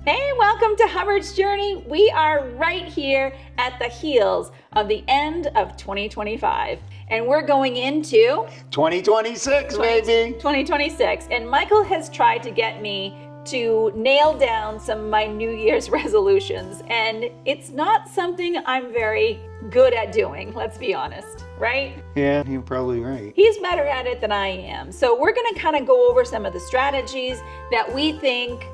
Hey, welcome to Hubbards Journey. We are right here at the heels of the end of 2025, and we're going into 2026, baby. 2026. And Michael has tried to get me to nail down some of my New Year's resolutions, and it's not something I'm very good at doing, let's be honest, right? Yeah, you're probably right. He's better at it than I am. So we're going to kind of go over some of the strategies that we think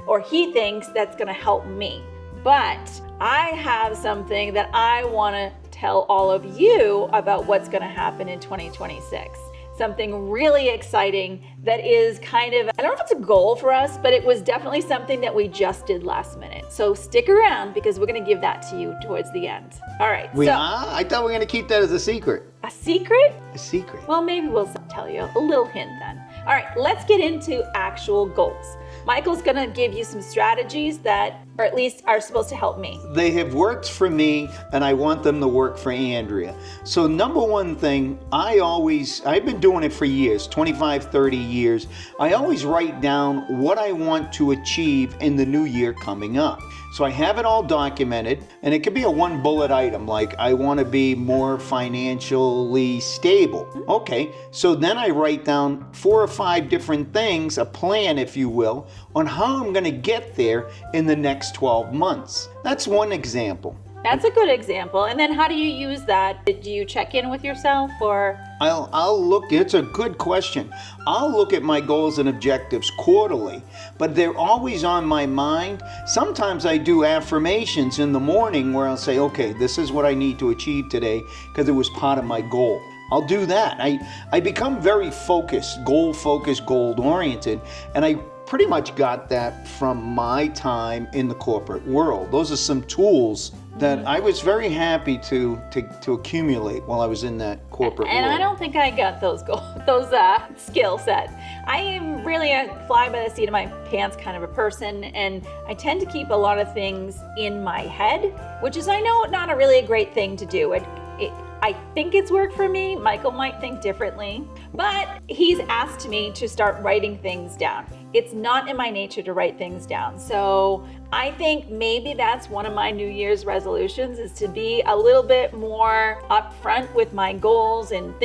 or he thinks that's going to help me. But I have something that I want to tell all of you about what's going to happen in 2026. Something really exciting that is kind of, I don't know if it's a goal for us, but it was definitely something that we just did last minute. So stick around because we're going to give that to you towards the end. All right. I thought we were going to keep that as a secret. A secret? A secret. Well, maybe we'll tell you a little hint then. All right, let's get into actual goals. Michael's gonna give you some strategies that, or at least are supposed to help me. They have worked for me, and I want them to work for Andrea. So number one thing, I've been doing it for years, 25, 30 years. I always write down what I want to achieve in the new year coming up. So I have it all documented, and it could be a one bullet item, like I want to be more financially stable. Okay, so then I write down 4 or 5 different things, a plan, if you will, on how I'm going to get there in the next 12 months. That's one example. That's a good example. And then how do you use that? Do you check in with yourself or? I'll look, it's a good question. I'll look at my goals and objectives quarterly, but they're always on my mind. Sometimes I do affirmations in the morning where I'll say, okay, this is what I need to achieve today because it was part of my goal. I'll do that. I become very focused, goal-oriented, and I pretty much got that from my time in the corporate world. Those are some tools that I was very happy to accumulate while I was in that corporate world. And I don't think I got those skill set. I am really a fly by the seat of my pants kind of a person, and I tend to keep a lot of things in my head, which is, I know, not really a great thing to do. I think it's worked for me. Michael might think differently, but he's asked me to start writing things down. It's not in my nature to write things down. So I think maybe that's one of my New Year's resolutions, is to be a little bit more upfront with my goals and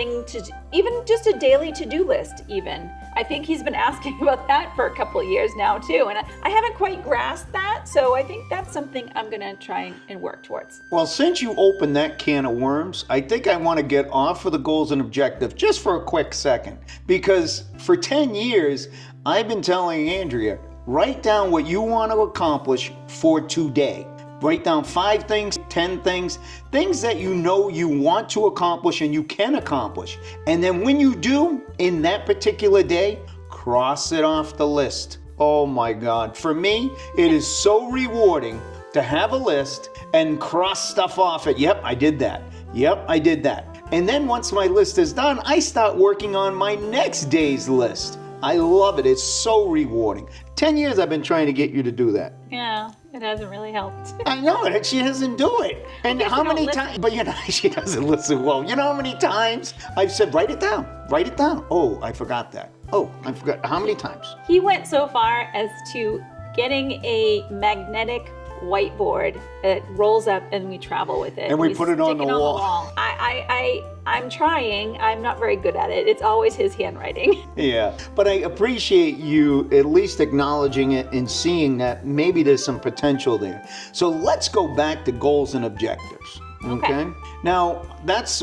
even just a daily to-do list even. I think he's been asking about that for a couple of years now too, and I haven't quite grasped that, so I think that's something I'm gonna try and work towards. Well, since you opened that can of worms, I think I want to get off of the goals and objectives just for a quick second, because for 10 years, I've been telling Andrea, write down what you want to accomplish for today. Write down 5 things, 10 things that you know you want to accomplish and you can accomplish. And then when you do, in that particular day, cross it off the list. Oh my God. For me, it is so rewarding to have a list and cross stuff off it. Yep, I did that. Yep, I did that. And then once my list is done, I start working on my next day's list. I love it. It's so rewarding. 10 years I've been trying to get you to do that. Yeah, it hasn't really helped. I know it. She doesn't do it. And how many times? But she doesn't listen well. You know how many times I've said, write it down. Write it down. Oh, I forgot that. Oh, I forgot. How many times? He went so far as to getting a magnetic whiteboard that rolls up and we travel with it. And we put it on the wall. I'm trying. I'm not very good at it. It's always his handwriting. Yeah, but I appreciate you at least acknowledging it and seeing that maybe there's some potential there. So let's go back to goals and objectives. Okay. Now, that's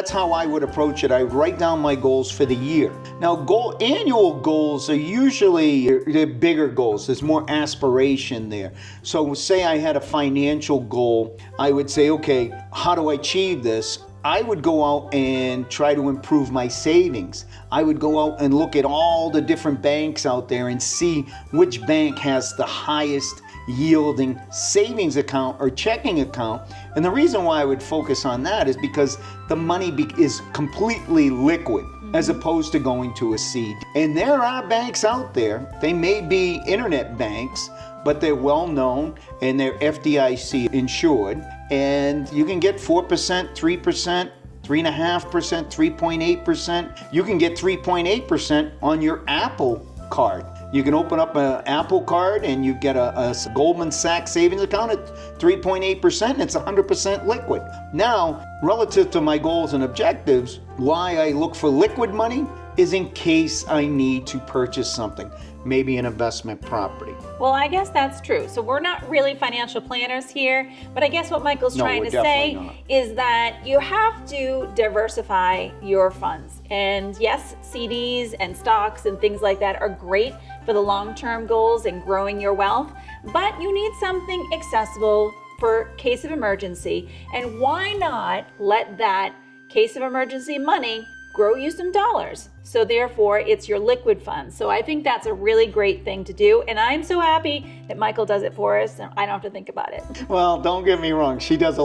how I would approach it. I write down my goals for the year. Now, annual goals are usually they're bigger goals. There's more aspiration there. So say I had a financial goal, I would say, okay, how do I achieve this? I would go out and try to improve my savings. I would go out and look at all the different banks out there and see which bank has the highest yielding savings account or checking account. And the reason why I would focus on that is because the money is completely liquid as opposed to going to a CD. And there are banks out there, they may be internet banks, but they're well known and they're FDIC insured. And you can get 4%, 3%, 3.5%, 3.8%. You can get 3.8% on your Apple card. You can open up an Apple card and you get a Goldman Sachs savings account at 3.8% and it's 100% liquid. Now, relative to my goals and objectives, why I look for liquid money is in case I need to purchase something, maybe an investment property. Well, I guess that's true. So we're not really financial planners here, but I guess what Michael's trying to say is that you have to diversify your funds. And yes, CDs and stocks and things like that are great for the long-term goals and growing your wealth, but you need something accessible for case of emergency. And why not let that case of emergency money grow you some dollars? So therefore, it's your liquid funds. So I think that's a really great thing to do. And I'm so happy that Michael does it for us and I don't have to think about it. Well, don't get me wrong. She does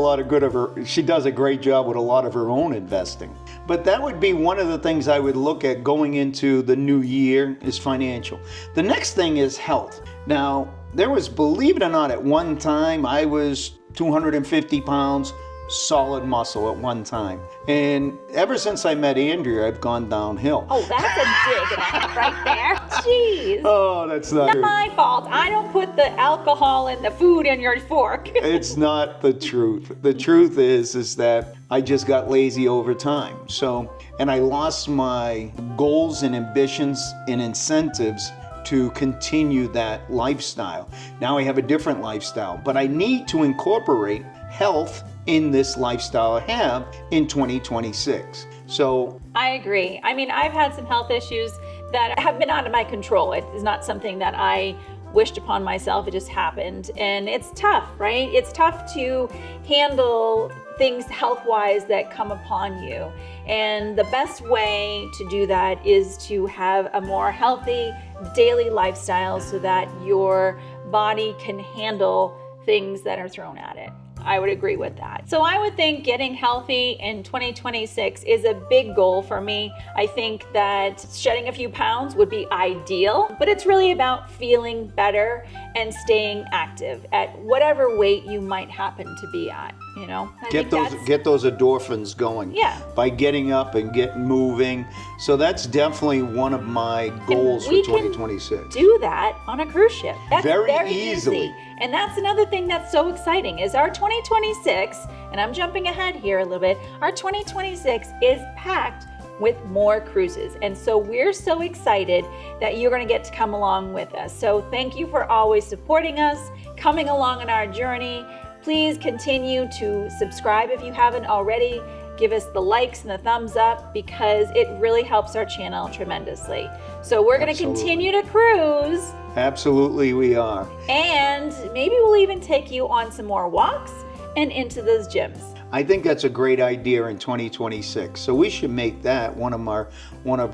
she does a great job with a lot of her own investing. But that would be one of the things I would look at going into the new year is financial. The next thing is health. Now, there was, believe it or not, at one time, I was 250 pounds, solid muscle at one time. And ever since I met Andrea, I've gone downhill. Oh, that's a dig and a half right there. Jeez. Oh, that's not my fault. I don't put the alcohol and the food in your fork. It's not the truth. The truth is that I just got lazy over time. So, and I lost my goals and ambitions and incentives to continue that lifestyle. Now I have a different lifestyle, but I need to incorporate health in this lifestyle I have in 2026. So I agree. I mean, I've had some health issues that have been out of my control. It is not something that I wished upon myself. It just happened. And it's tough, right? It's tough to handle things health-wise that come upon you. And the best way to do that is to have a more healthy daily lifestyle so that your body can handle things that are thrown at it. I would agree with that. So I would think getting healthy in 2026 is a big goal for me. I think that shedding a few pounds would be ideal, but it's really about feeling better and staying active at whatever weight you might happen to be at, you know? Get those endorphins going. Yeah. By getting up and getting moving. So that's definitely one of my goals for 2026. Do that on a cruise ship. That's very easy. And that's another thing that's so exciting is our 2026, and I'm jumping ahead here a little bit, our 2026 is packed with more cruises. And so we're so excited that you're going to get to come along with us. So thank you for always supporting us, coming along on our journey. Please continue to subscribe if you haven't already. Give us the likes and the thumbs up because it really helps our channel tremendously. So we're going to continue to cruise. Absolutely, we are. And maybe we'll even take you on some more walks and into those gyms. I think that's a great idea in 2026. So we should make that one of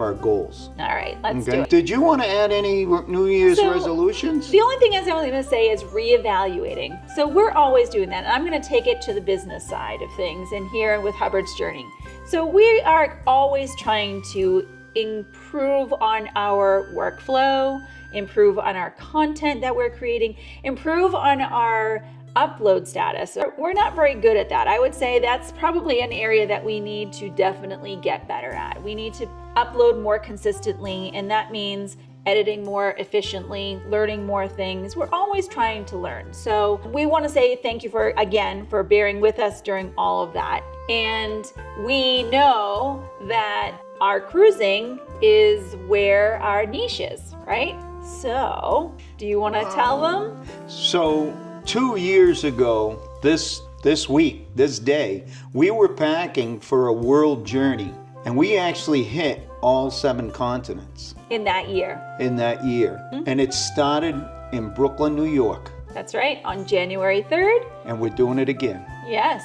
our goals. All right, let's do it. Did you want to add any New Year's resolutions? The only thing I was going to say is reevaluating. So we're always doing that. And I'm going to take it to the business side of things and here with Hubbardsjourney. So we are always trying to improve on our workflow, improve on our content that we're creating, improve on our upload status. We're not very good at that. I would say that's probably an area that we need to definitely get better at. We need to upload more consistently, and that means editing more efficiently, learning more things. We're always trying to learn. So we want to say thank you again for bearing with us during all of that. And we know that our cruising is where our niche is, right? So do you want to tell them? So 2 years ago, this week, this day, we were packing for a world journey, and we actually hit all 7 continents. In that year. Mm-hmm. And it started in Brooklyn, New York. That's right, on January 3rd. And we're doing it again. Yes.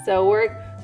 So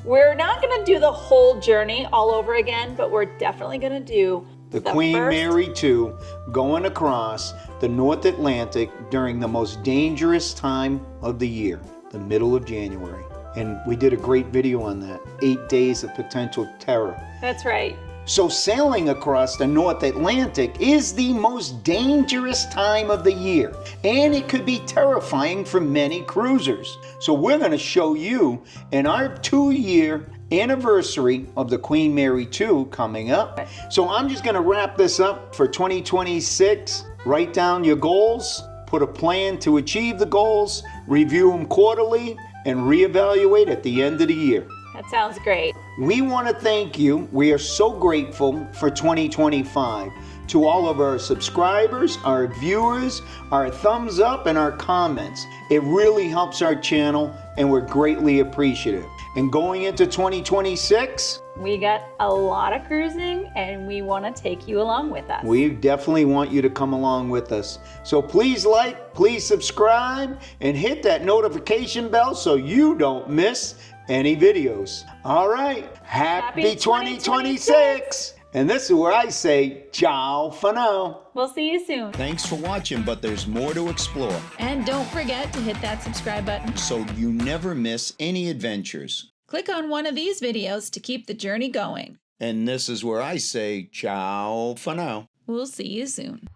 we're not going to do the whole journey all over again, but we're definitely going to do the Queen Mary 2 going across the North Atlantic during the most dangerous time of the year, the middle of January. And we did a great video on that, 8 days of potential terror. That's right. So sailing across the North Atlantic is the most dangerous time of the year, and it could be terrifying for many cruisers. So we're going to show you in our 2-year anniversary of the Queen Mary 2 coming up. So I'm just going to wrap this up for 2026. Write down your goals, put a plan to achieve the goals, review them quarterly, and reevaluate at the end of the year. That sounds great. We want to thank you. We are so grateful for 2025. To all of our subscribers, our viewers, our thumbs up, and our comments. It really helps our channel, and we're greatly appreciative. And going into 2026, we got a lot of cruising, and we want to take you along with us. We definitely want you to come along with us. So please like, please subscribe, and hit that notification bell so you don't miss any videos. All right, happy 2026! And this is where I say, ciao for now. We'll see you soon. Thanks for watching, but there's more to explore. And don't forget to hit that subscribe button so you never miss any adventures. Click on one of these videos to keep the journey going. And this is where I say, ciao for now. We'll see you soon.